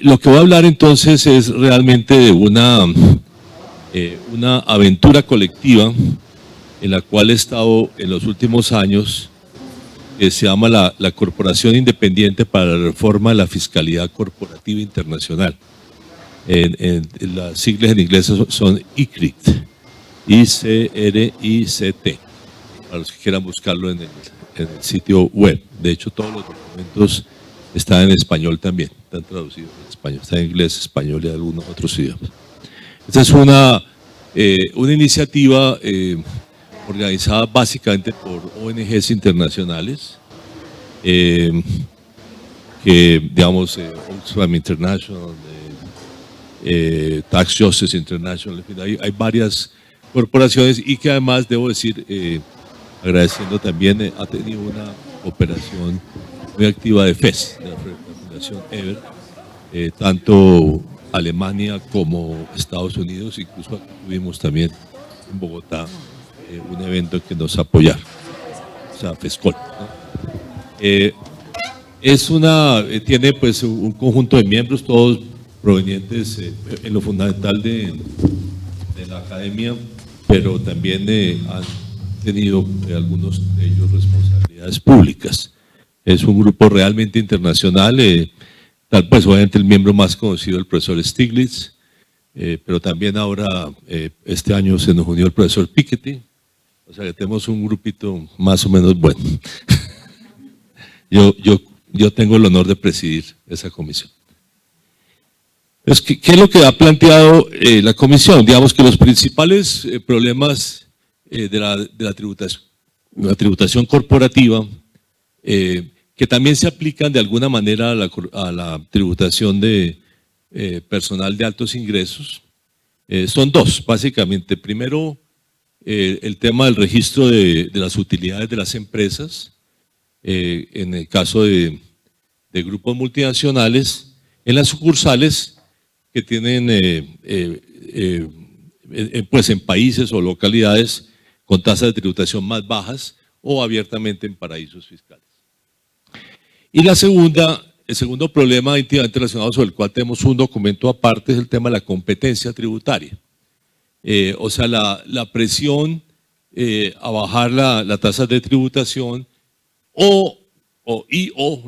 Lo que voy a hablar entonces es realmente de una aventura colectiva en la cual he estado en los últimos años, que se llama la Corporación Independiente para la Reforma de la Fiscalidad Corporativa Internacional. Las siglas en inglés son ICRICT, I-C-R-I-C-T, para los que quieran buscarlo en el sitio web. De hecho, todos los documentos están en español también, están traducidos en español, está en inglés, español y algunos otros idiomas. Esta es una iniciativa organizada básicamente por ONGs internacionales, que digamos Oxfam International, Tax Justice International, en fin, hay varias corporaciones y que además, debo decir, agradeciendo también, ha tenido una operación muy activa de FES, de la Fundación EVER, tanto Alemania como Estados Unidos, incluso aquí tuvimos también en Bogotá un evento que nos apoyaron, o sea, FESCOL, ¿no? Tiene pues un conjunto de miembros, todos provenientes en lo fundamental de la academia, pero también han tenido algunos de ellos responsabilidades públicas. Es un grupo realmente internacional, pues obviamente el miembro más conocido, el profesor Stiglitz, pero también ahora, este año se nos unió el profesor Piketty, o sea que tenemos un grupito más o menos bueno. Yo tengo el honor de presidir esa comisión. ¿Qué es lo que ha planteado la comisión? Digamos que los principales problemas de la tributación corporativa, que también se aplican de alguna manera a la tributación de personal de altos ingresos, son dos, básicamente. Primero, el tema del registro de las utilidades de las empresas, en el caso de grupos multinacionales, en las sucursales que tienen pues en países o localidades con tasas de tributación más bajas o abiertamente en paraísos fiscales. Y el segundo problema íntimamente relacionado, sobre el cual tenemos un documento aparte, es el tema de la competencia tributaria. O sea, la presión a bajar la tasa de tributación o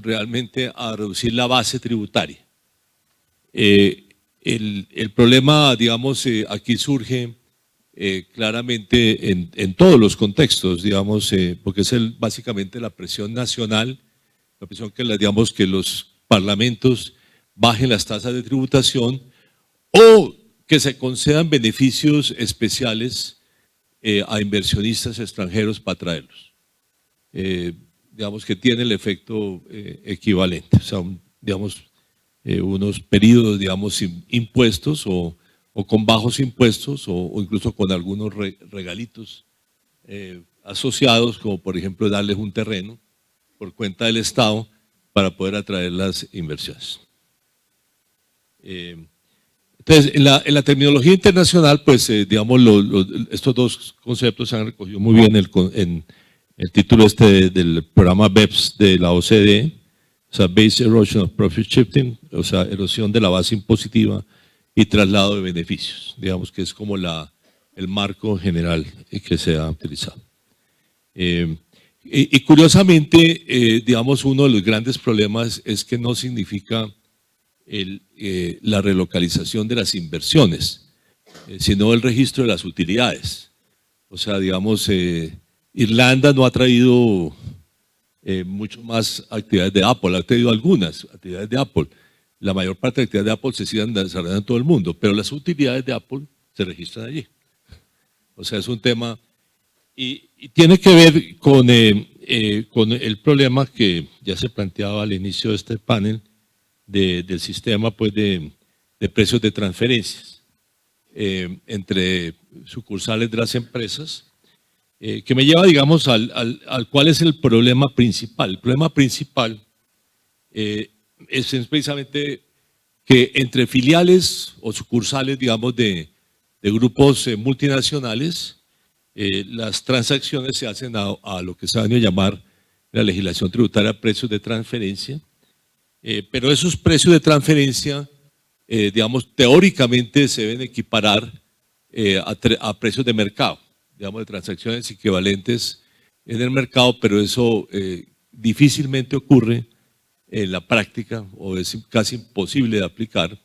realmente a reducir la base tributaria. El problema, digamos, aquí surge claramente en todos los contextos, digamos, porque es básicamente la presión nacional, la presión digamos, que los parlamentos bajen las tasas de tributación o que se concedan beneficios especiales a inversionistas extranjeros para traerlos. Digamos que tiene el efecto equivalente, o sea, digamos, unos periodos, digamos, sin impuestos o con bajos impuestos o incluso con algunos regalitos asociados, como por ejemplo darles un terreno por cuenta del Estado para poder atraer las inversiones. Entonces, en la terminología internacional, pues, digamos, estos dos conceptos se han recogido muy bien en el título del programa BEPS de la OCDE, o sea, Base Erosion of Profit Shifting, o sea, erosión de la base impositiva y traslado de beneficios, digamos que es como el marco general que se ha utilizado. Y curiosamente, digamos, uno de los grandes problemas es que no significa la relocalización de las inversiones, sino el registro de las utilidades. O sea, digamos, Irlanda no ha traído mucho más actividades de Apple, ha traído algunas actividades de Apple. La mayor parte de actividades de Apple se siguen desarrollando en todo el mundo, pero las utilidades de Apple se registran allí. O sea, es un tema y tiene que ver con el problema que ya se planteaba al inicio de este panel del sistema, pues, de precios de transferencias entre sucursales de las empresas, que me lleva, digamos, al cuál es el problema principal. El problema principal es precisamente que entre filiales o sucursales, digamos, de grupos multinacionales, las transacciones se hacen a lo que se ha venido a llamar la legislación tributaria precios de transferencia, Pero esos precios de transferencia, digamos, teóricamente se deben equiparar a precios de mercado, digamos, de transacciones equivalentes en el mercado, pero eso difícilmente ocurre en la práctica o es casi imposible de aplicar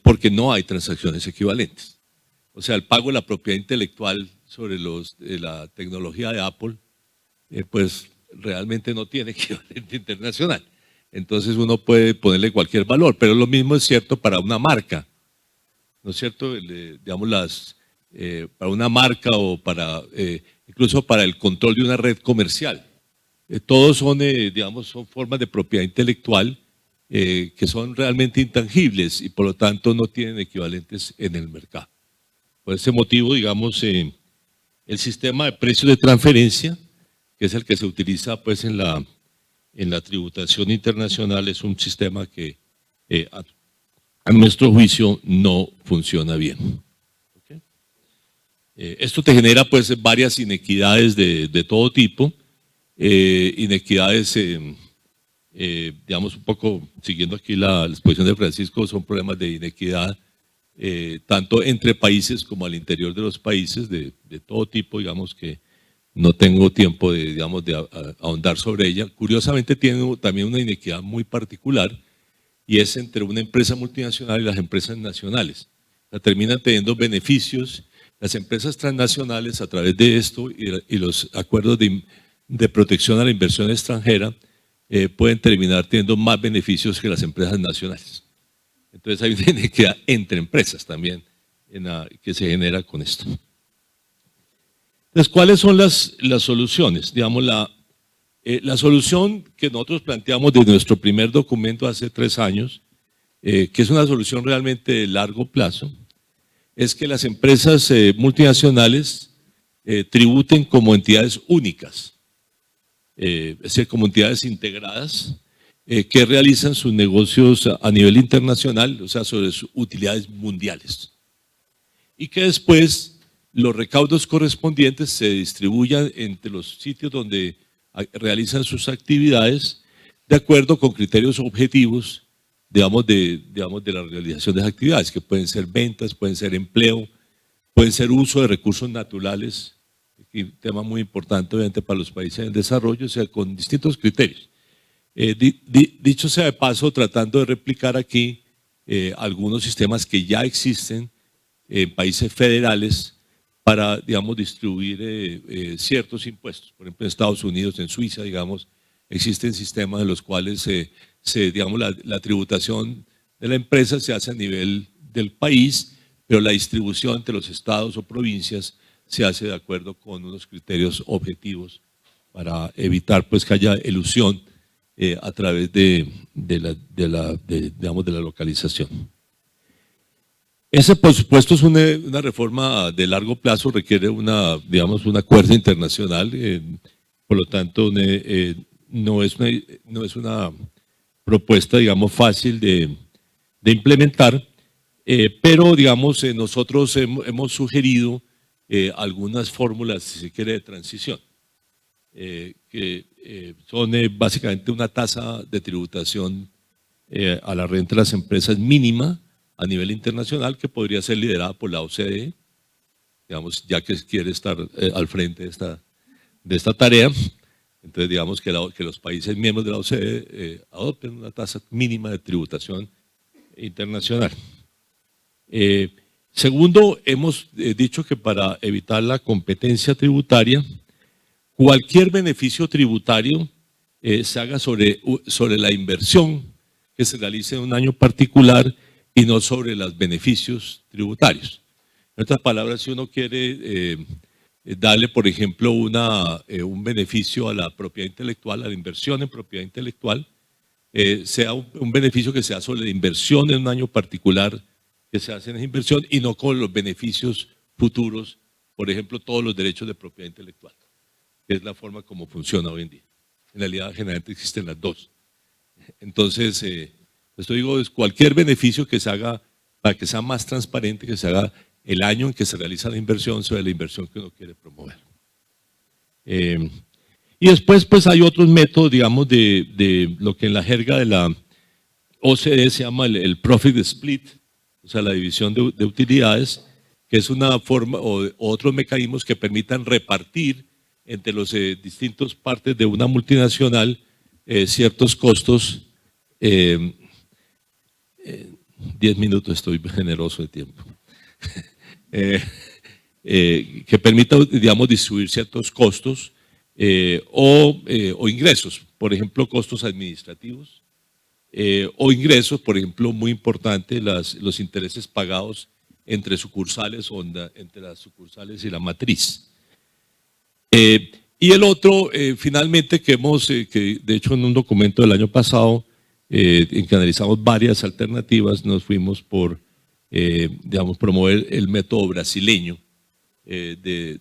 porque no hay transacciones equivalentes. O sea, el pago de la propiedad intelectual sobre la tecnología de Apple, pues realmente no tiene equivalente internacional. Entonces uno puede ponerle cualquier valor, pero lo mismo es cierto para una marca, ¿no es cierto? Digamos, para una marca o incluso para el control de una red comercial. Todos son, digamos, son formas de propiedad intelectual que son realmente intangibles y por lo tanto no tienen equivalentes en el mercado. Por ese motivo, digamos, el sistema de precios de transferencia, que es el que se utiliza pues en la tributación internacional, es un sistema que a nuestro juicio no funciona bien. ¿Okay? Esto te genera pues varias inequidades de todo tipo, inequidades, digamos un poco siguiendo aquí la exposición de Francisco, son problemas de inequidad tanto entre países como al interior de los países de todo tipo, digamos que no tengo tiempo de ahondar sobre ella. Curiosamente tiene también una inequidad muy particular y es entre una empresa multinacional y las empresas nacionales. Terminan teniendo beneficios las empresas transnacionales a través de esto y los acuerdos de protección a la inversión extranjera pueden terminar teniendo más beneficios que las empresas nacionales. Entonces hay una inequidad entre empresas también que se genera con esto. Entonces, ¿cuáles son las soluciones? Digamos, la solución que nosotros planteamos desde nuestro primer documento hace 3 años, que es una solución realmente de largo plazo, es que las empresas multinacionales tributen como entidades únicas, es decir, como entidades integradas, que realizan sus negocios a nivel internacional, o sea, sobre sus utilidades mundiales. Y que después los recaudos correspondientes se distribuyan entre los sitios donde realizan sus actividades de acuerdo con criterios objetivos, digamos, de la realización de las actividades, que pueden ser ventas, pueden ser empleo, pueden ser uso de recursos naturales, un tema muy importante obviamente para los países en desarrollo, o sea, con distintos criterios. Dicho sea de paso, tratando de replicar aquí algunos sistemas que ya existen en países federales para, digamos, distribuir ciertos impuestos. Por ejemplo, en Estados Unidos, en Suiza, digamos, existen sistemas en los cuales digamos, la tributación de la empresa se hace a nivel del país, pero la distribución entre los estados o provincias se hace de acuerdo con unos criterios objetivos para evitar pues, que haya elusión a través de la localización. Ese, por supuesto, es una reforma de largo plazo, requiere un acuerdo internacional, por lo tanto, no es una propuesta, digamos, fácil de implementar, pero, digamos, nosotros hemos sugerido algunas fórmulas, si se quiere, de transición, que son básicamente una tasa de tributación a la renta de las empresas mínima a nivel internacional que podría ser liderada por la OCDE, digamos, ya que quiere estar al frente de esta tarea. Entonces, digamos que los países miembros de la OCDE adopten una tasa mínima de tributación internacional. Segundo, hemos dicho que para evitar la competencia tributaria, cualquier beneficio tributario se haga sobre la inversión que se realice en un año particular y no sobre los beneficios tributarios. En otras palabras, si uno quiere darle, por ejemplo, un beneficio a la propiedad intelectual, a la inversión en propiedad intelectual, sea un beneficio que sea sobre la inversión en un año particular que se hace en esa inversión y no con los beneficios futuros, por ejemplo, todos los derechos de propiedad intelectual, que es la forma como funciona hoy en día. En realidad, generalmente existen las dos. Entonces, esto digo, es cualquier beneficio que se haga para que sea más transparente, que se haga el año en que se realiza la inversión sobre la inversión que uno quiere promover. Y después, pues hay otros métodos, digamos, de lo que en la jerga OCDE se llama el Profit Split, o sea, la división de utilidades, que es una forma o otros mecanismos que permitan repartir entre las distintas partes de una multinacional ciertos costos. 10 minutos, estoy generoso de tiempo. Que permita, digamos, distribuir ciertos costos o ingresos, por ejemplo, costos administrativos o ingresos, por ejemplo, muy importante, los intereses pagados entre sucursales o entre las sucursales y la matriz. Y el otro, finalmente, que de hecho en un documento del año pasado, en que analizamos varias alternativas, nos fuimos por, digamos, promover el método brasileño de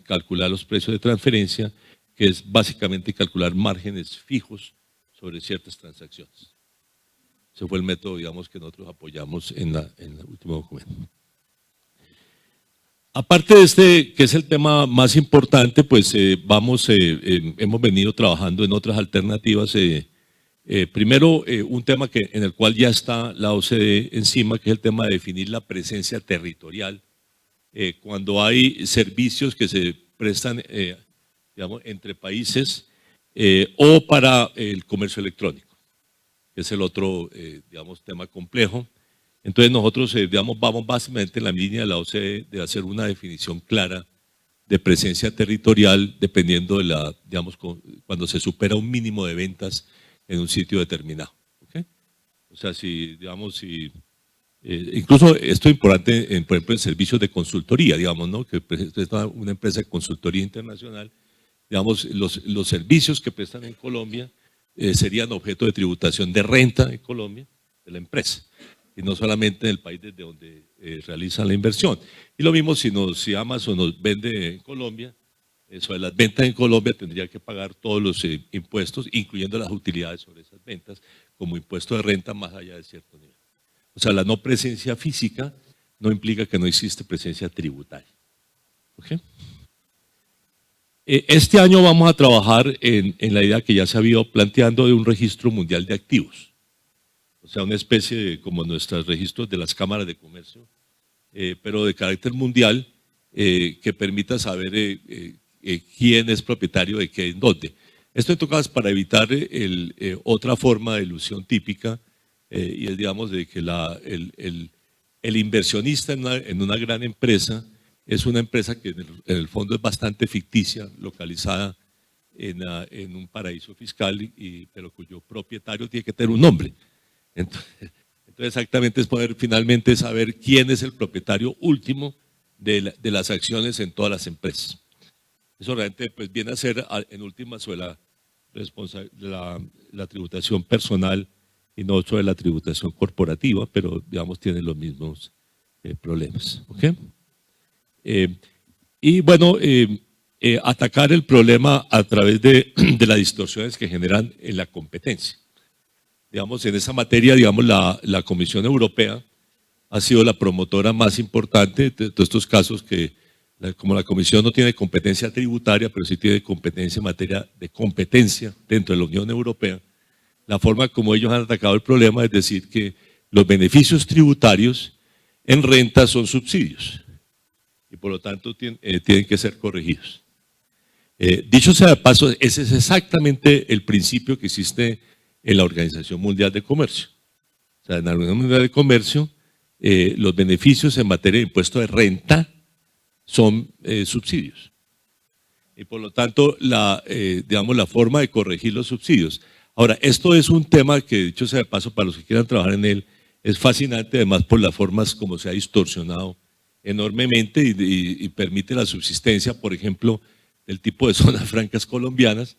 calcular los precios de transferencia, que es básicamente calcular márgenes fijos sobre ciertas transacciones. Ese fue el método, digamos, que nosotros apoyamos en el último documento. Aparte de este, que es el tema más importante, pues hemos venido trabajando en otras alternativas. Primero, un tema en el cual ya está la OCDE encima, que es el tema de definir la presencia territorial. Cuando hay servicios que se prestan, digamos, entre países o para el comercio electrónico, que es el otro, digamos, tema complejo. Entonces nosotros, digamos, vamos básicamente en la línea de la OCDE de hacer una definición clara de presencia territorial dependiendo de digamos, cuando se supera un mínimo de ventas en un sitio determinado. ¿Okay? O sea, incluso esto es importante, por ejemplo, en servicios de consultoría, digamos, ¿no? Que es una empresa de consultoría internacional, digamos, los servicios que prestan en Colombia serían objeto de tributación de renta en Colombia de la empresa, y no solamente en el país desde donde realizan la inversión. Y lo mismo si Amazon nos vende en Colombia, sobre las ventas en Colombia tendría que pagar todos los impuestos, incluyendo las utilidades sobre esas ventas, como impuesto de renta más allá de cierto nivel. O sea, la no presencia física no implica que no existe presencia tributaria. ¿Okay? Este año vamos a trabajar en la idea que ya se había planteando de un registro mundial de activos. O sea, una especie de, como nuestros registros de las cámaras de comercio, pero de carácter mundial, que permita saber quién es propietario de qué en dónde. Esto en todo caso es para evitar otra forma de ilusión típica, y es, digamos, de que el inversionista en una gran empresa es una empresa que en el fondo es bastante ficticia, localizada en un paraíso fiscal, pero cuyo propietario tiene que tener un nombre. Entonces exactamente es poder finalmente saber quién es el propietario último de las acciones en todas las empresas. Eso realmente pues, viene a ser en última sobre la tributación personal y no sobre la tributación corporativa, pero digamos tiene los mismos problemas. ¿Okay? Y bueno, atacar el problema a través de las distorsiones que generan en la competencia. Digamos, en esa materia, digamos, la Comisión Europea ha sido la promotora más importante de todos estos casos que, como la Comisión no tiene competencia tributaria, pero sí tiene competencia en materia de competencia dentro de la Unión Europea, la forma como ellos han atacado el problema es decir que los beneficios tributarios en renta son subsidios y por lo tanto tienen que ser corregidos. Dicho sea de paso, ese es exactamente el principio que existe en la Organización Mundial de Comercio. O sea, en la Organización Mundial de Comercio, los beneficios en materia de impuesto de renta son subsidios. Y por lo tanto, digamos, la forma de corregir los subsidios. Ahora, esto es un tema que, dicho sea de paso, para los que quieran trabajar en él, es fascinante, además por las formas como se ha distorsionado enormemente y permite la subsistencia, por ejemplo, del tipo de zonas francas colombianas,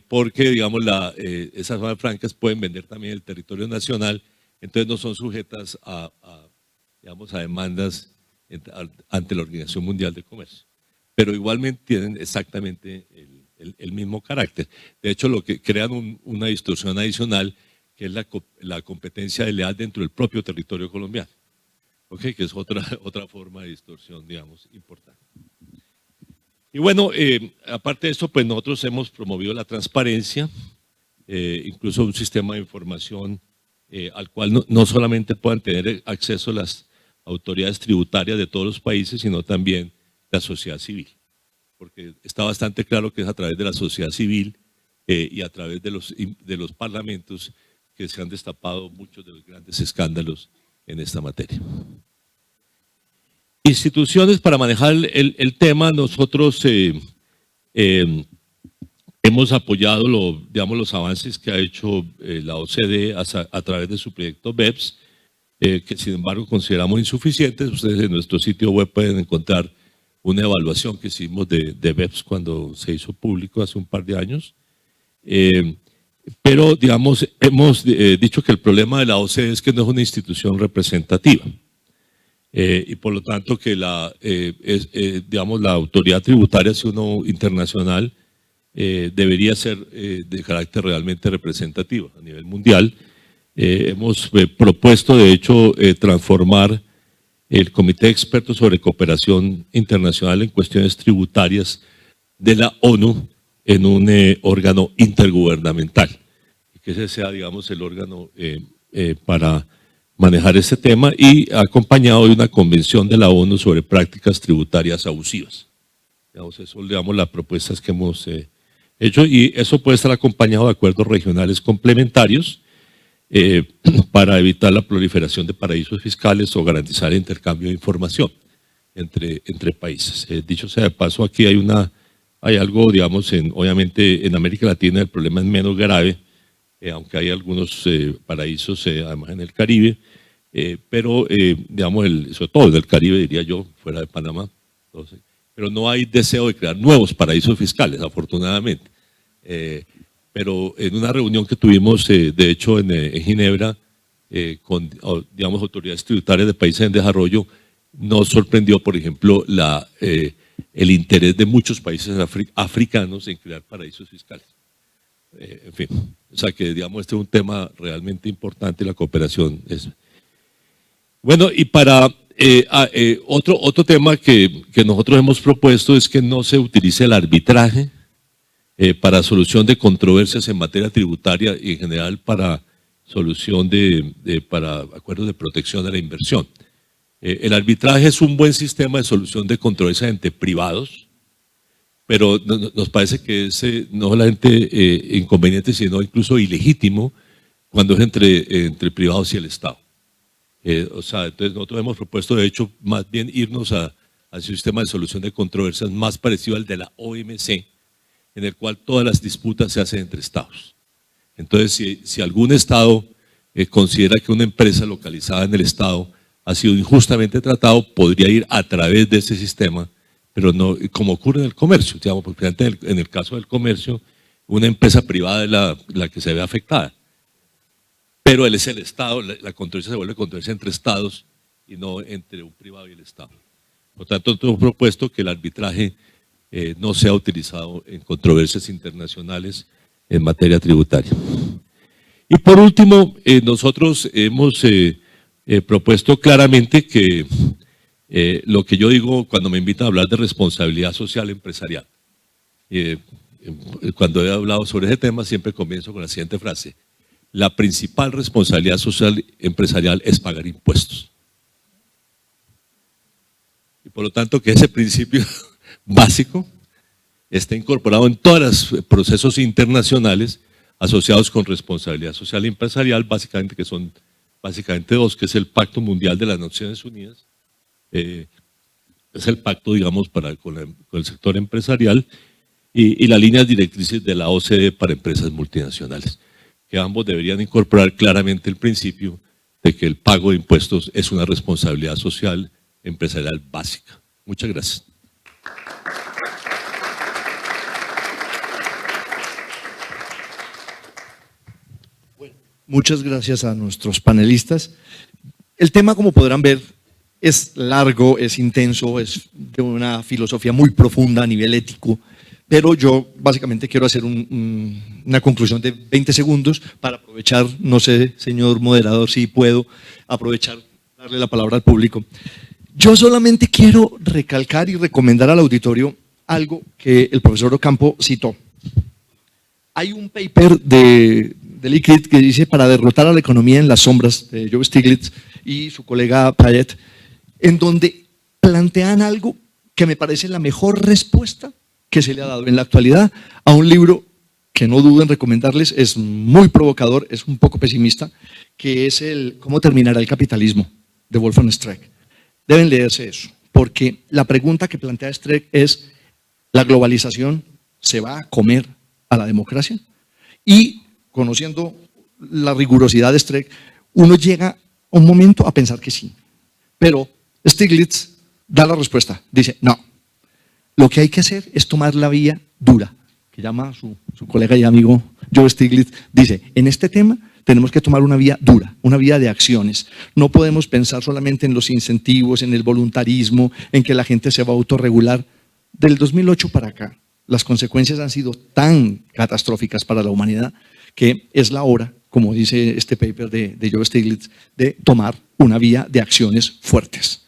porque, digamos, esas zonas francas pueden vender también el territorio nacional, entonces no son sujetas digamos, a demandas ante la Organización Mundial de Comercio. Pero igualmente tienen exactamente el mismo carácter. De hecho, lo que crean una distorsión adicional, que es la competencia desleal dentro del propio territorio colombiano. ¿Okay? Que es otra forma de distorsión, digamos, importante. Y bueno, aparte de esto, pues nosotros hemos promovido la transparencia incluso un sistema de información al cual no solamente puedan tener acceso las autoridades tributarias de todos los países, sino también la sociedad civil. Porque está bastante claro que es a través de la sociedad civil y a través de los parlamentos que se han destapado muchos de los grandes escándalos en esta materia. Instituciones para manejar el tema, nosotros hemos apoyado los avances que ha hecho la OCDE a través de su proyecto BEPS, que sin embargo consideramos insuficientes. Ustedes en nuestro sitio web pueden encontrar una evaluación que hicimos de BEPS cuando se hizo público hace un par de años. Pero, digamos, hemos dicho que el problema de la OCDE es que no es una institución representativa. Y por lo tanto que digamos, la autoridad tributaria, si uno internacional, debería ser de carácter realmente representativo a nivel mundial. Hemos propuesto, de hecho, transformar el Comité de Expertos sobre Cooperación Internacional en Cuestiones Tributarias de la ONU en un órgano intergubernamental. Y que ese sea, digamos, el órgano para manejar este tema, y acompañado de una convención de la ONU sobre prácticas tributarias abusivas. Digamos, eso, digamos, las propuestas que hemos hecho, y eso puede estar acompañado de acuerdos regionales complementarios para evitar la proliferación de paraísos fiscales o garantizar el intercambio de información entre países. Dicho sea de paso, aquí hay algo, digamos, obviamente en América Latina el problema es menos grave, aunque hay algunos paraísos, además en el Caribe, pero, digamos, sobre todo en el Caribe, diría yo, fuera de Panamá, entonces, pero no hay deseo de crear nuevos paraísos fiscales, afortunadamente. Pero en una reunión que tuvimos, de hecho, en Ginebra, con, digamos, autoridades tributarias de países en desarrollo, nos sorprendió, por ejemplo, el interés de muchos países africanos en crear paraísos fiscales. En fin, o sea que, digamos, este es un tema realmente importante, la cooperación es. Bueno, y para otro tema que nosotros hemos propuesto es que no se utilice el arbitraje para solución de controversias en materia tributaria y en general para solución para acuerdos de protección de la inversión. El arbitraje es un buen sistema de solución de controversias entre privados, pero nos parece que es no solamente inconveniente, sino incluso ilegítimo cuando es entre privados y el Estado. O sea, entonces nosotros hemos propuesto, de hecho, más bien irnos a un sistema de solución de controversias más parecido al de la OMC, en el cual todas las disputas se hacen entre Estados. Entonces, si algún Estado considera que una empresa localizada en el Estado ha sido injustamente tratado, podría ir a través de ese sistema, pero no como ocurre en el comercio, digamos, porque en el caso del comercio, una empresa privada es la que se ve afectada. Pero él es el Estado, la controversia se vuelve controversia entre Estados y no entre un privado y el Estado. Por tanto, hemos propuesto que el arbitraje no sea utilizado en controversias internacionales en materia tributaria. Y por último, nosotros hemos propuesto claramente que lo que yo digo cuando me invitan a hablar de responsabilidad social empresarial. Cuando he hablado sobre ese tema siempre comienzo con la siguiente frase: la principal responsabilidad social empresarial es pagar impuestos. Y por lo tanto que ese principio básico está incorporado en todos los procesos internacionales asociados con responsabilidad social empresarial, básicamente que son dos, que es el Pacto Mundial de las Naciones Unidas, es el pacto, digamos, con el sector empresarial, y las líneas directrices de la OCDE para empresas multinacionales, que ambos deberían incorporar claramente el principio de que el pago de impuestos es una responsabilidad social empresarial básica. Muchas gracias. Muchas gracias a nuestros panelistas. El tema, como podrán ver, es largo, es intenso, es de una filosofía muy profunda a nivel ético, pero yo básicamente quiero hacer una conclusión de 20 segundos para aprovechar, no sé, señor moderador, si puedo aprovechar, darle la palabra al público. Yo solamente quiero recalcar y recomendar al auditorio algo que el profesor Ocampo citó. Hay un paper de Liquid que dice para derrotar a la economía en las sombras, de Joe Stiglitz y su colega Payet, en donde plantean algo que me parece la mejor respuesta que se le ha dado en la actualidad a un libro que no duden en recomendarles, es muy provocador, es un poco pesimista, que es el Cómo terminará el capitalismo, de Wolfgang Streeck. Deben leerse eso, porque la pregunta que plantea Streeck es, ¿la globalización se va a comer a la democracia? Y conociendo la rigurosidad de Streeck, uno llega a un momento a pensar que sí. Pero Stiglitz da la respuesta, dice, no, lo que hay que hacer es tomar la vía dura, que llama su colega y amigo Joe Stiglitz, dice, en este tema tenemos que tomar una vía dura, una vía de acciones. No podemos pensar solamente en los incentivos, en el voluntarismo, en que la gente se va a autorregular. Del 2008 para acá, las consecuencias han sido tan catastróficas para la humanidad que es la hora, como dice este paper de Joe Stiglitz, de tomar una vía de acciones fuertes.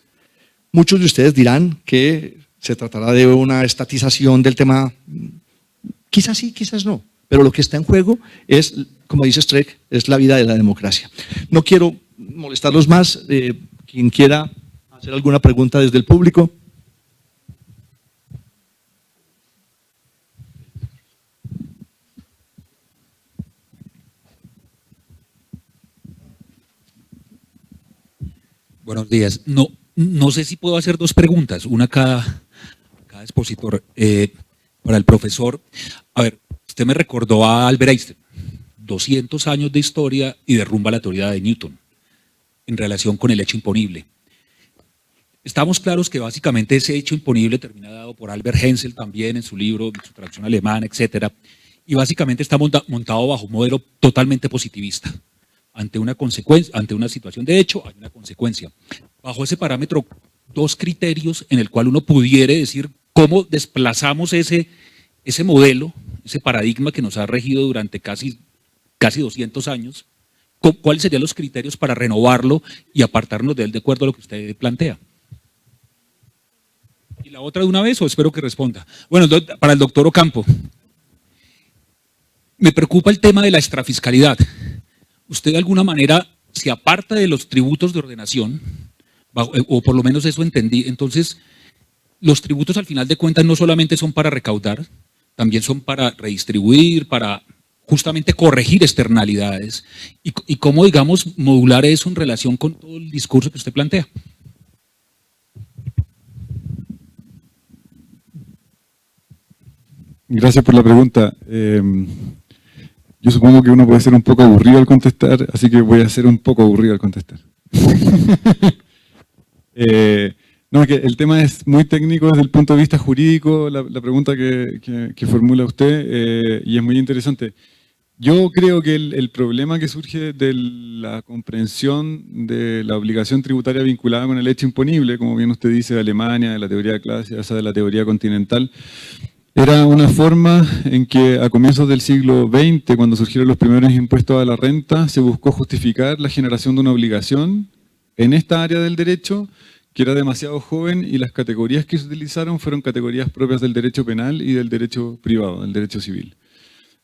Muchos de ustedes dirán que se tratará de una estatización del tema, quizás sí, quizás no, pero lo que está en juego es, como dice Streeck, es la vida de la democracia. No quiero molestarlos más, quien quiera hacer alguna pregunta desde el público. Buenos días. No sé si puedo hacer dos preguntas, una cada expositor. Para el profesor, a ver, usted me recordó a Albert Einstein, 200 años de historia y derrumba la teoría de Newton en relación con el hecho imponible. Estamos claros que básicamente ese hecho imponible termina dado por Albert Hensel también en su libro, en su traducción alemana, etcétera, y básicamente está montado bajo un modelo totalmente positivista. Ante una consecuencia, ante una situación de hecho, hay una consecuencia. Bajo ese parámetro, dos criterios en el cual uno pudiera decir cómo desplazamos ese modelo, ese paradigma que nos ha regido durante casi 200 años, ¿cuáles serían los criterios para renovarlo y apartarnos de él de acuerdo a lo que usted plantea? ¿Y la otra de una vez o espero que responda? Bueno, para el doctor Ocampo, me preocupa el tema de la extrafiscalidad. Usted de alguna manera se aparta de los tributos de ordenación, o por lo menos eso entendí. Entonces, los tributos al final de cuentas no solamente son para recaudar, también son para redistribuir, para justamente corregir externalidades. Y cómo, digamos, modular eso en relación con todo el discurso que usted plantea. Gracias por la pregunta. Yo supongo que uno puede ser un poco aburrido al contestar, así que voy a ser un poco aburrido al contestar. No, que el tema es muy técnico desde el punto de vista jurídico, la pregunta que formula usted, y es muy interesante. Yo creo que el problema que surge de la comprensión de la obligación tributaria vinculada con el hecho imponible, como bien usted dice, de Alemania, de la teoría de clase, esa de la teoría continental, era una forma en que a comienzos del siglo XX, cuando surgieron los primeros impuestos a la renta, se buscó justificar la generación de una obligación en esta área del derecho, que era demasiado joven, y las categorías que se utilizaron fueron categorías propias del derecho penal y del derecho privado, del derecho civil.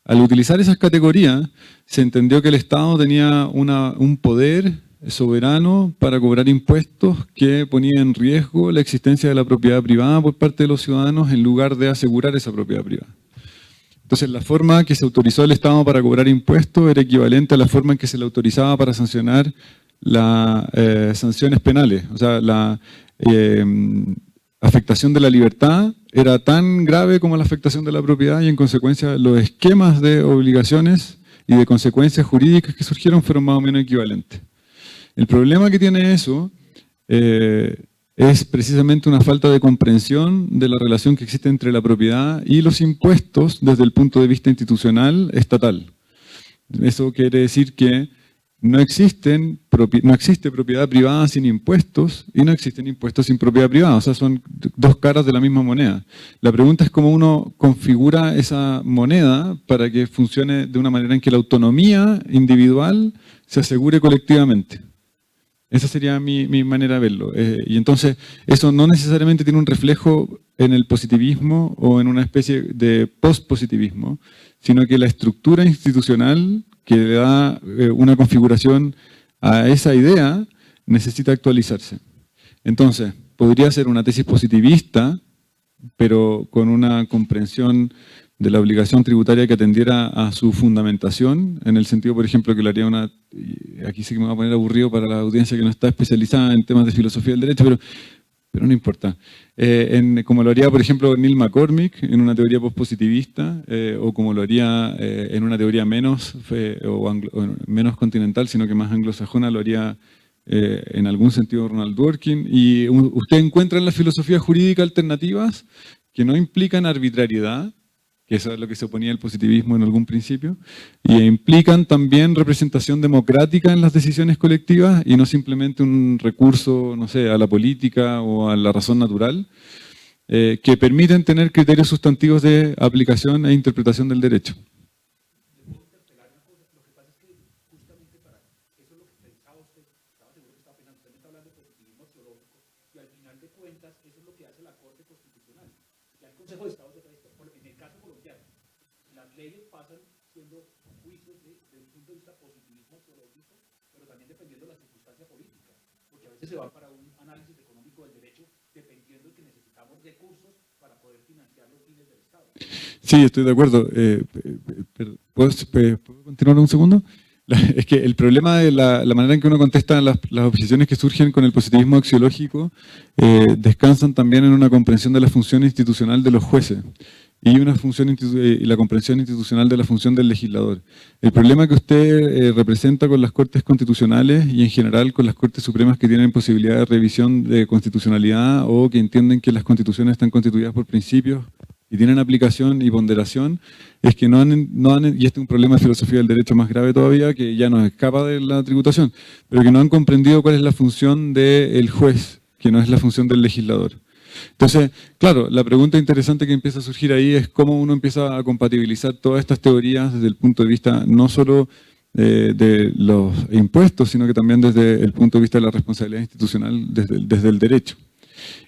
Al utilizar esas categorías, se entendió que el Estado tenía un poder soberano para cobrar impuestos que ponía en riesgo la existencia de la propiedad privada por parte de los ciudadanos en lugar de asegurar esa propiedad privada. Entonces, la forma que se autorizó al Estado para cobrar impuestos era equivalente a la forma en que se le autorizaba para sancionar las sanciones penales. O sea, la afectación de la libertad era tan grave como la afectación de la propiedad, y en consecuencia los esquemas de obligaciones y de consecuencias jurídicas que surgieron fueron más o menos equivalentes. El problema que tiene eso es precisamente una falta de comprensión de la relación que existe entre la propiedad y los impuestos desde el punto de vista institucional estatal. Eso quiere decir que no existe propiedad privada sin impuestos y no existen impuestos sin propiedad privada. O sea, son dos caras de la misma moneda. La pregunta es cómo uno configura esa moneda para que funcione de una manera en que la autonomía individual se asegure colectivamente. Esa sería mi manera de verlo. Y entonces, eso no necesariamente tiene un reflejo en el positivismo o en una especie de post-positivismo, sino que la estructura institucional que le da una configuración a esa idea necesita actualizarse. Entonces, podría ser una tesis positivista, pero con una comprensión de la obligación tributaria que atendiera a su fundamentación, en el sentido, por ejemplo, que le haría una... Aquí sí que me va a poner aburrido para la audiencia que no está especializada en temas de filosofía del derecho, pero no importa. Como lo haría, por ejemplo, Neil McCormick en una teoría postpositivista, o como lo haría en una teoría menos continental, sino que más anglosajona, lo haría en algún sentido Ronald Dworkin. Y usted encuentra en la filosofía jurídica alternativas que no implican arbitrariedad, que eso es lo que se oponía al positivismo en algún principio, y implican también representación democrática en las decisiones colectivas y no simplemente un recurso, no sé, a la política o a la razón natural, que permiten tener criterios sustantivos de aplicación e interpretación del derecho. Se va para un análisis económico del derecho dependiendo de que necesitamos recursos para poder financiar los fines del Estado. Sí, estoy de acuerdo. ¿Puedo continuar un segundo? Es que el problema de la manera en que uno contesta las objeciones que surgen con el positivismo axiológico descansan también en una comprensión de la función institucional de los jueces y la comprensión institucional de la función del legislador. El problema que usted representa con las Cortes Constitucionales y en general con las Cortes Supremas que tienen posibilidad de revisión de constitucionalidad o que entienden que las constituciones están constituidas por principios y tienen aplicación y ponderación, es que no han, y este es un problema de filosofía del derecho más grave todavía, que ya nos escapa de la tributación, pero que no han comprendido cuál es la función del juez, que no es la función del legislador. Entonces, claro, la pregunta interesante que empieza a surgir ahí es cómo uno empieza a compatibilizar todas estas teorías desde el punto de vista no solo de los impuestos, sino que también desde el punto de vista de la responsabilidad institucional desde el derecho.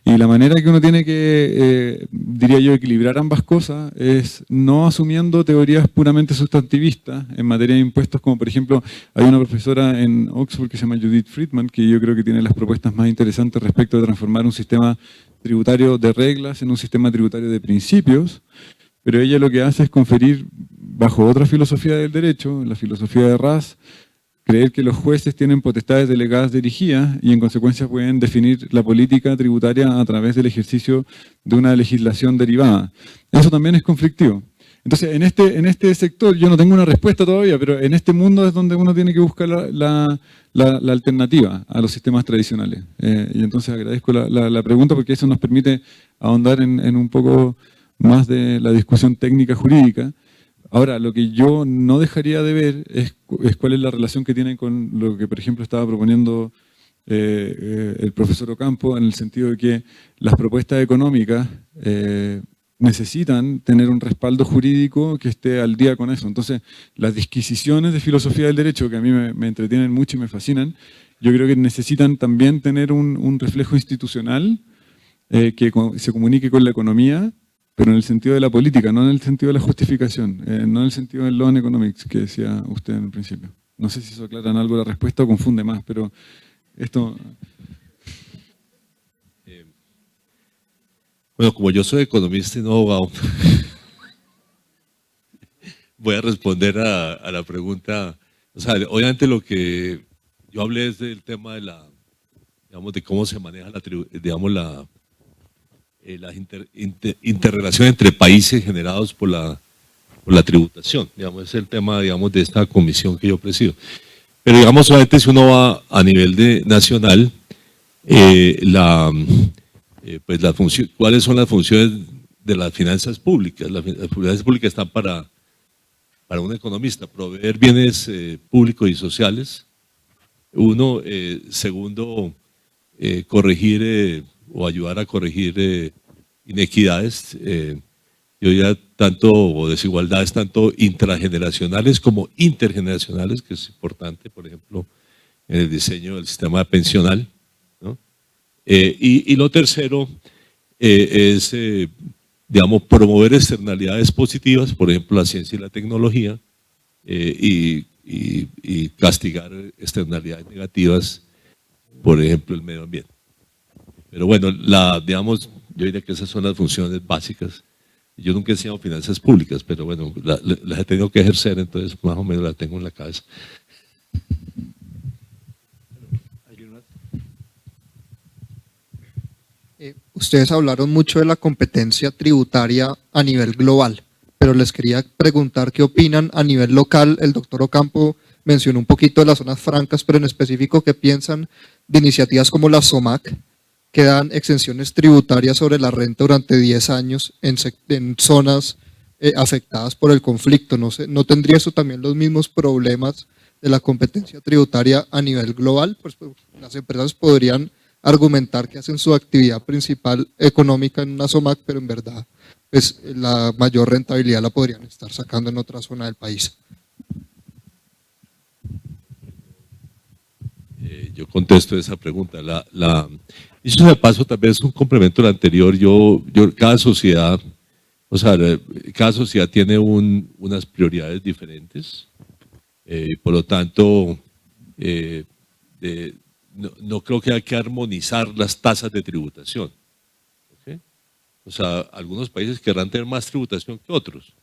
Y la manera que uno tiene que, diría yo, equilibrar ambas cosas es no asumiendo teorías puramente sustantivistas en materia de impuestos, como por ejemplo hay una profesora en Oxford que se llama Judith Friedman, que yo creo que tiene las propuestas más interesantes respecto de transformar un sistema tributario de reglas en un sistema tributario de principios, pero ella lo que hace es conferir bajo otra filosofía del derecho, la filosofía de Raz, creer que los jueces tienen potestades delegadas dirigidas y en consecuencia pueden definir la política tributaria a través del ejercicio de una legislación derivada. Eso también es conflictivo. Entonces, en este sector yo no tengo una respuesta todavía, pero en este mundo es donde uno tiene que buscar la alternativa a los sistemas tradicionales. Y entonces agradezco la pregunta porque eso nos permite ahondar en un poco más de la discusión técnica jurídica. Ahora, lo que yo no dejaría de ver es cuál es la relación que tiene con lo que, por ejemplo, estaba proponiendo el profesor Ocampo, en el sentido de que las propuestas económicas necesitan tener un respaldo jurídico que esté al día con eso. Entonces, las disquisiciones de filosofía del derecho, que a mí me entretienen mucho y me fascinan, yo creo que necesitan también tener un reflejo institucional que se comunique con la economía, pero en el sentido de la política, no en el sentido de la justificación, no en el sentido del law and economics que decía usted en el principio. No sé si eso aclara en algo la respuesta o confunde más, pero esto... Bueno, como yo soy economista y no abogado, voy a responder a la pregunta. O sea, obviamente lo que yo hablé es del tema de de cómo se maneja la interrelación entre países generados por la tributación. Digamos, es el tema, digamos, de esta comisión que yo presido. Pero digamos, solamente si uno va a nivel nacional, pues ¿cuáles son las funciones de las finanzas públicas? Las finanzas públicas están para un economista, proveer bienes públicos y sociales. Uno, segundo, corregir o ayudar a corregir inequidades, yo diría o desigualdades tanto intrageneracionales como intergeneracionales, que es importante, por ejemplo, en el diseño del sistema pensional, ¿no? Y lo tercero es, digamos, promover externalidades positivas, por ejemplo, la ciencia y la tecnología, y castigar externalidades negativas, por ejemplo, el medio ambiente. Pero bueno, digamos, yo diría que esas son las funciones básicas. Yo nunca he enseñado finanzas públicas, pero bueno, las he tenido que ejercer, entonces más o menos las tengo en la cabeza. Ustedes hablaron mucho de la competencia tributaria a nivel global, pero les quería preguntar qué opinan a nivel local. El doctor Ocampo mencionó un poquito de las zonas francas, pero en específico, ¿qué piensan de iniciativas como la SOMAC, que dan exenciones tributarias sobre la renta durante 10 años en zonas afectadas por el conflicto? No sé, ¿no tendría eso también los mismos problemas de la competencia tributaria a nivel global? Pues las empresas podrían argumentar que hacen su actividad principal económica en una SOMAC, pero en verdad pues, la mayor rentabilidad la podrían estar sacando en otra zona del país. Yo contesto esa pregunta. Eso de paso tal vez es un complemento al anterior. Cada sociedad, o sea, cada sociedad tiene unas prioridades diferentes. Por lo tanto, no creo que haya que armonizar las tasas de tributación. ¿Okay? O sea, algunos países querrán tener más tributación que otros.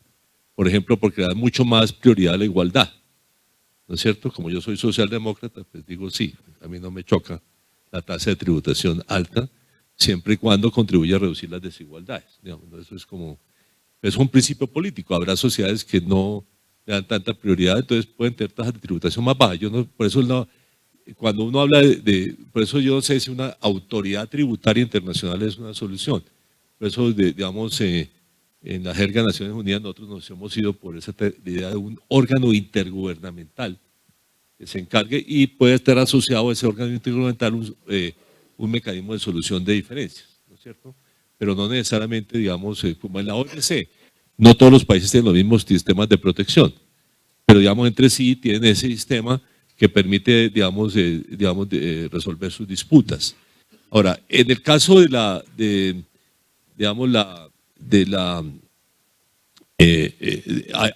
Por ejemplo, porque dan mucho más prioridad a la igualdad. ¿No es cierto? Como yo soy socialdemócrata, pues digo sí, a mí no me choca la tasa de tributación alta, siempre y cuando contribuya a reducir las desigualdades. Digamos, eso es un principio político. Habrá sociedades que no le dan tanta prioridad, entonces pueden tener tasas de tributación más bajas. Por eso cuando uno habla por eso yo no sé si una autoridad tributaria internacional es una solución. Por eso, digamos, en la jerga de Naciones Unidas nosotros nos hemos ido por esa idea de un órgano intergubernamental que se encargue y puede estar asociado a ese órgano intergubernamental un mecanismo de solución de diferencias, ¿no es cierto? Pero no necesariamente, digamos, como en la OMC, no todos los países tienen los mismos sistemas de protección, pero digamos entre sí tienen ese sistema que permite, digamos, resolver sus disputas. Ahora, en el caso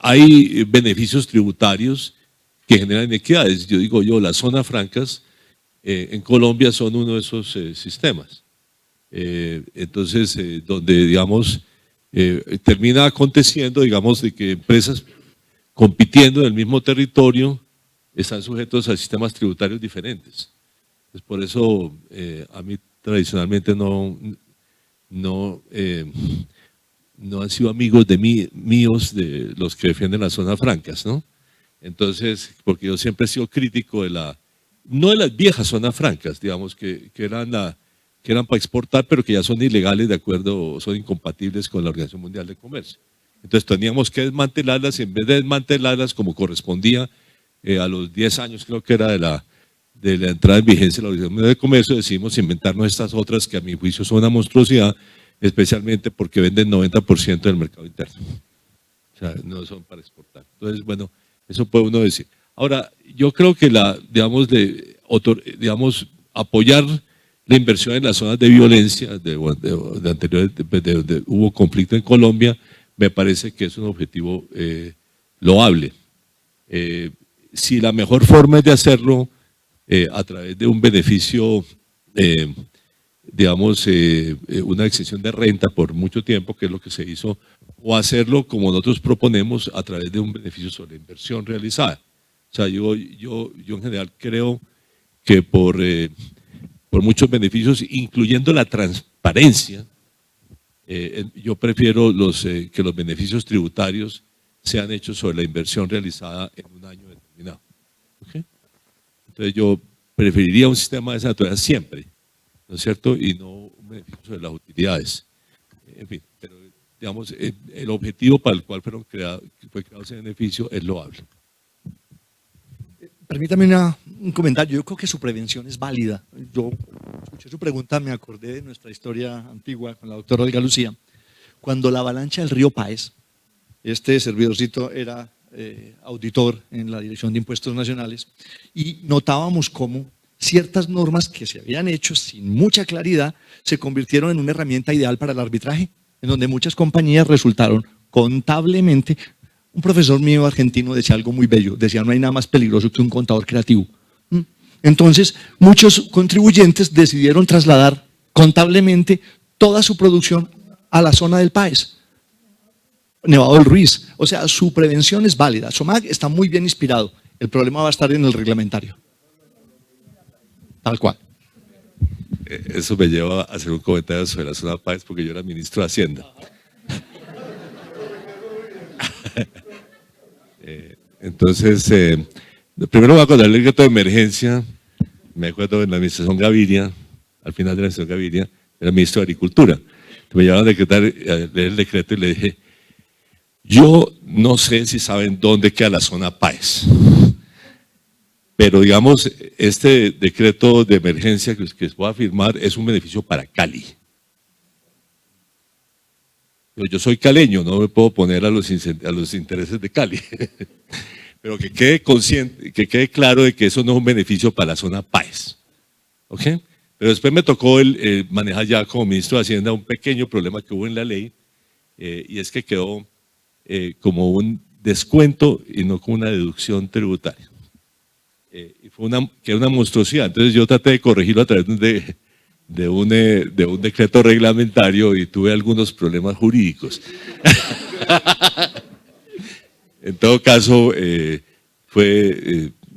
hay beneficios tributarios que generan inequidades. Yo digo las zonas francas en Colombia son uno de esos sistemas. Entonces, donde, digamos, termina aconteciendo, digamos, de que empresas compitiendo en el mismo territorio están sujetos a sistemas tributarios diferentes. Pues por eso a mí tradicionalmente no han sido amigos míos de los que defienden las zonas francas, ¿no? Entonces, porque yo siempre he sido crítico no de las viejas zonas francas, digamos, que eran para exportar, pero que ya son ilegales de acuerdo, son incompatibles con la Organización Mundial de Comercio. Entonces teníamos que desmantelarlas y en vez de desmantelarlas como correspondía a los 10 años creo que era de la entrada en vigencia de la Organización Mundial de Comercio, decidimos inventarnos estas otras que a mi juicio son una monstruosidad, especialmente porque venden 90% del mercado interno. O sea, no son para exportar. Entonces, bueno, eso puede uno decir. Ahora, yo creo que apoyar la inversión en las zonas de violencia, de donde hubo conflicto en Colombia, me parece que es un objetivo loable. Si la mejor forma es de hacerlo a través de un beneficio, una exención de renta por mucho tiempo, que es lo que se hizo, o hacerlo como nosotros proponemos a través de un beneficio sobre la inversión realizada. O sea, yo en general creo que por muchos beneficios, incluyendo la transparencia, yo prefiero que los beneficios tributarios sean hechos sobre la inversión realizada en un año determinado. ¿Okay? Entonces yo preferiría un sistema de esa naturaleza siempre, ¿no es cierto? Y no un beneficio sobre las utilidades. En fin, pero digamos, el objetivo para el cual fue creado ese beneficio es loable. Permítame un comentario. Yo creo que su prevención es válida. Yo escuché su pregunta, me acordé de nuestra historia antigua con la doctora Olga Lucía. Cuando la avalancha del río Páez, este servidorcito era auditor en la Dirección de Impuestos Nacionales, y notábamos cómo ciertas normas que se habían hecho sin mucha claridad se convirtieron en una herramienta ideal para el arbitraje, en donde muchas compañías resultaron contablemente. Un profesor mío argentino decía algo muy bello, decía: no hay nada más peligroso que un contador creativo. Entonces, muchos contribuyentes decidieron trasladar contablemente toda su producción a la zona del PAES, Nevado del Ruiz. O sea, su prevención es válida. SOMAG está muy bien inspirado. El problema va a estar en el reglamentario. Tal cual. Eso me lleva a hacer un comentario sobre la zona PAES, porque yo era ministro de Hacienda. Entonces, primero voy a contar el decreto de emergencia. Me acuerdo en la administración Gaviria, al final de la administración Gaviria, era ministro de Agricultura. Me llevaron a leer el decreto y le dije: yo no sé si saben dónde queda la zona PAES, pero digamos, este decreto de emergencia que voy a firmar es un beneficio para Cali. Yo soy caleño, no me puedo poner a los intereses de Cali, pero que quede consciente, que quede claro de que eso no es un beneficio para la zona PAES. ¿Ok? Pero después me tocó manejar ya como ministro de Hacienda un pequeño problema que hubo en la ley, y es que quedó como un descuento y no como una deducción tributaria. Y quedó una monstruosidad. Entonces yo traté de corregirlo a través de un decreto reglamentario y tuve algunos problemas jurídicos. En todo caso,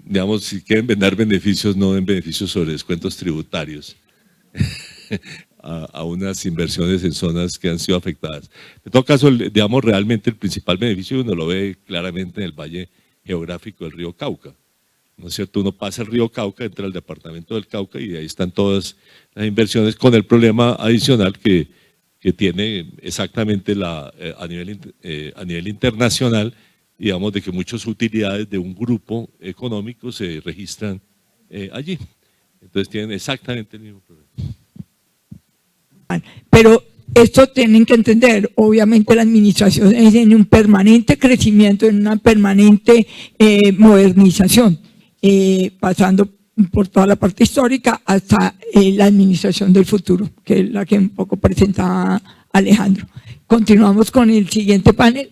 digamos, si quieren vender beneficios, no den beneficios sobre descuentos tributarios a unas inversiones en zonas que han sido afectadas. En todo caso, digamos, realmente el principal beneficio uno lo ve claramente en el valle geográfico del río Cauca. ¿No es cierto? Uno pasa el río Cauca, entra al departamento del Cauca y ahí están todas las inversiones, con el problema adicional que tiene exactamente a nivel internacional, digamos, de que muchas utilidades de un grupo económico se registran allí. Entonces tienen exactamente el mismo problema. Pero esto tienen que entender, obviamente la administración es en un permanente crecimiento, en una permanente modernización, pasando por toda la parte histórica hasta la administración del futuro, que es la que un poco presentaba Alejandro. Continuamos con el siguiente panel.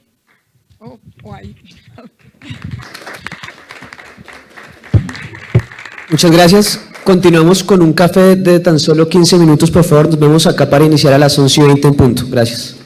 Muchas gracias. Continuamos con un café de tan solo 15 minutos, por favor. Nos vemos acá para iniciar a las 11:20 en punto. Gracias.